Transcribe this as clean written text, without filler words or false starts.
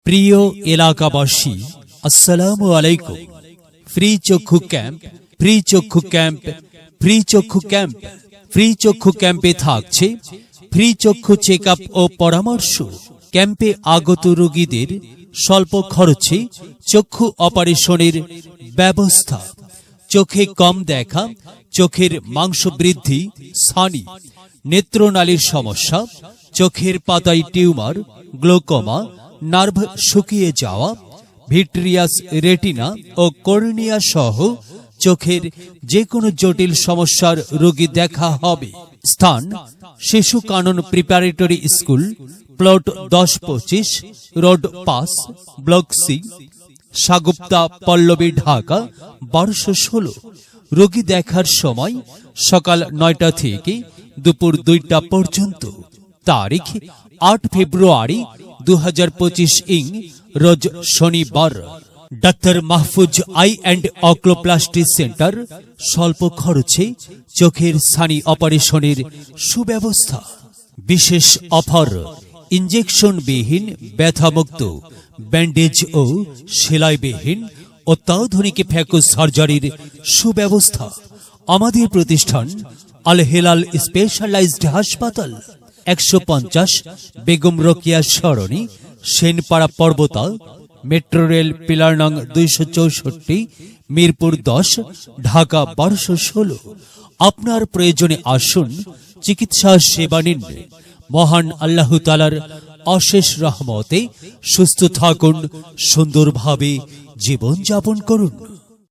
প্রিয় এলাকাবাসী, আসসালামু আলাইকুম। ফ্রি চক্ষু ক্যাম্প, ফ্রি চক্ষু ক্যাম্প, ফ্রি চক্ষু ক্যাম্প। ফ্রি চক্ষু ক্যাম্পে থাকছে ফ্রি চক্ষু চেকআপ ও পরামর্শ। ক্যাম্পে আগত রোগীদের স্বল্প খরচে চক্ষু অপারেশনের ব্যবস্থা। চোখে কম দেখা, চোখের মাংস বৃদ্ধি, ছানি, নেত্রনালীর সমস্যা, চোখের পাতায় টিউমার, গ্লোকোমা, নার্ভ শুকিয়ে যাওয়া, ভিট্রিয়াস রেটিনা ও কর্নিয়া সহ চোখের যে কোনো জটিল সমস্যার রোগী দেখা হবে। স্থান: শিশু কানন preparatory school, plot 10-25, road 5, block C, সাগুপ্তা, পল্লবী, ঢাকা 1216। রোগী দেখার সময় সকাল 9টা থেকে দুপুর 2টা পর্যন্ত। তারিখ 8 ফেব্রুয়ারি 2025 ইং রোজ শনিবার। Doctor Mahfuz eye and oculoplasty centre. স্বল্প খরচে চোখের ছানি অপারেশনের সুব্যবস্থা। বিশেষ অফার: ইনজেকশনবিহীন ব্যথামুক্ত, ব্যান্ডেজ ও সেলাইবিহীন অত্যাধুনিক ফ্যাকো সার্জারির সুব্যবস্থা। আমাদের প্রতিষ্ঠান আল হেলাল স্পেশালাইজড হাসপাতাল, 150 বেগম রোকেয়া সরণি, সেনপাড়া, পর্বতা, মেট্রো রেল পিলার নং 264, মিরপুর 10, ঢাকা 1216। আপনার প্রয়োজনে আসুন, চিকিৎসা সেবা নিন। মহান আল্লাহ তাআলার অশেষ রহমতে সুস্থ থাকুন, সুন্দরভাবে জীবন যাপন করুন।